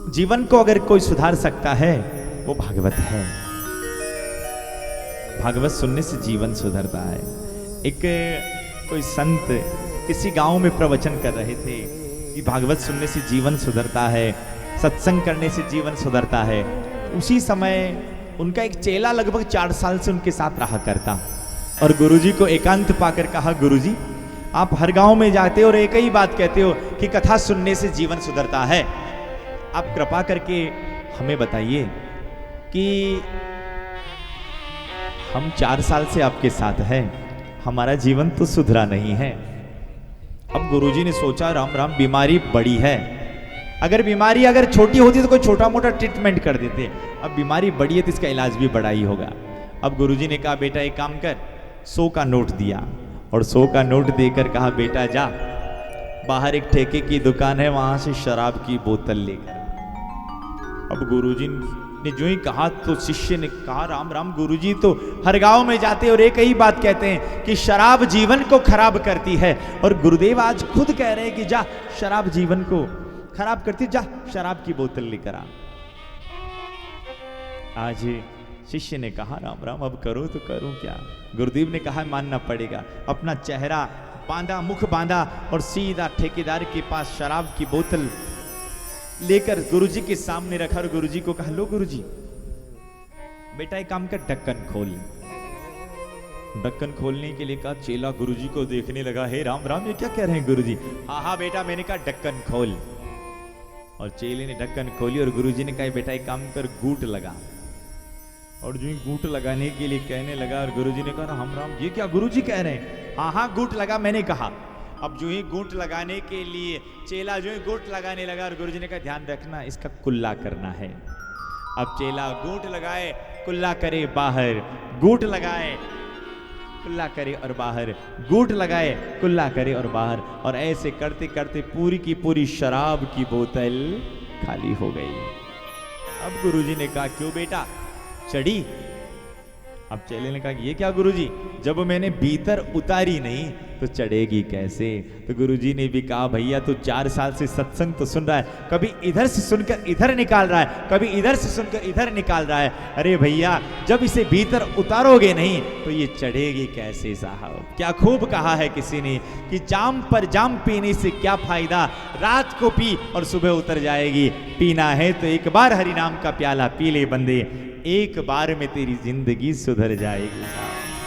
जीवन को अगर कोई सुधार सकता है वो भागवत है। भागवत सुनने से जीवन सुधरता है। एक कोई संत किसी गांव में प्रवचन कर रहे थे कि भागवत सुनने से जीवन सुधरता है, सत्संग करने से जीवन सुधरता है। उसी समय उनका एक चेला लगभग 4 साल से उनके साथ रहा करता और गुरुजी को एकांत पाकर कहा, गुरुजी आप हर गांव में जाते हो और एक ही बात कहते हो कि कथा सुनने से जीवन सुधरता है। आप कृपा करके हमें बताइए कि हम 4 साल से आपके साथ हैं, हमारा जीवन तो सुधरा नहीं है। अब गुरुजी ने सोचा, राम राम बीमारी बड़ी है, अगर बीमारी अगर छोटी होती तो कोई छोटा मोटा ट्रीटमेंट कर देते, अब बीमारी बड़ी है तो इसका इलाज भी बड़ा ही होगा। अब गुरुजी ने कहा, बेटा एक काम कर, 100 का नोट दिया और 100 का नोट देकर कहा, बेटा जा बाहर एक ठेके की दुकान है, वहां से शराब की बोतल लेकर। अब गुरुजी ने जो ही कहा तो शिष्य ने कहा, राम राम गुरुजी तो हर गांव में जाते और एक ही बात कहते हैं कि शराब जीवन को खराब करती है, और गुरुदेव आज खुद कह रहे हैं कि जा शराब जीवन को खराब करती, जा शराब की बोतल लेकर आ। आज शिष्य ने कहा, राम राम अब करो तो करूं क्या। गुरुदेव ने कहा, मानना पड़ेगा। अपना चेहरा बांधा, मुख बांधा और सीधा ठेकेदार के पास शराब की बोतल लेकर गुरुजी के सामने रखा और गुरुजी को कहा, लो गुरुजी बेटा एक काम कर, ढक्कन खोल। ढक्कन खोलने के लिए कहा, चेला गुरुजी को देखने लगा, हे राम राम ये क्या कह रहे हैं गुरुजी। हाँ हाँ बेटा, मैंने कहा ढक्कन खोल। और चेले ने ढक्कन खोली और गुरुजी ने कहा, बेटा एक काम कर, गूट लगा। और जो गूट लगाने के लिए कहने लगा और गुरुजी ने कहा, राम राम ये क्या गुरुजी कह रहे हैं। हाँ हाँ गूट लगा, मैंने कहा। अब जो ही गूंट लगाने के लिए चेला जो ही गूंट लगाने लगा और गुरुजी ने कहा, ध्यान रखना इसका कुल्ला करना है। अब चेला गूंट लगाए, कुल्ला करे बाहर, गूंट लगाए कुल्ला करे और बाहर, गूंट लगाए कुल्ला करे और बाहर, और ऐसे करते करते पूरी की पूरी शराब की बोतल खाली हो गई। अब गुरुजी ने कहा, क्यों बेटा चढ़ी। अब चेले ने कहा, ये क्या गुरुजी, जब मैंने भीतर उतारी नहीं तो चढ़ेगी कैसे। तो गुरुजी ने भी कहा, भैया तू 4 साल से सत्संग तो सुन रहा है, कभी इधर से सुनकर इधर निकाल रहा है, कभी इधर से सुनकर इधर निकाल रहा है। अरे भैया जब इसे भीतर उतारोगे नहीं तो ये चढ़ेगी कैसे साहब। क्या खूब कहा है किसी ने कि जाम पर जाम पीने से क्या फायदा, रात को पी और सुबह उतर जाएगी। पीना है तो एक बार हरि नाम का प्याला पी ले बंदे, एक बार में तेरी जिंदगी सुधर जाएगी।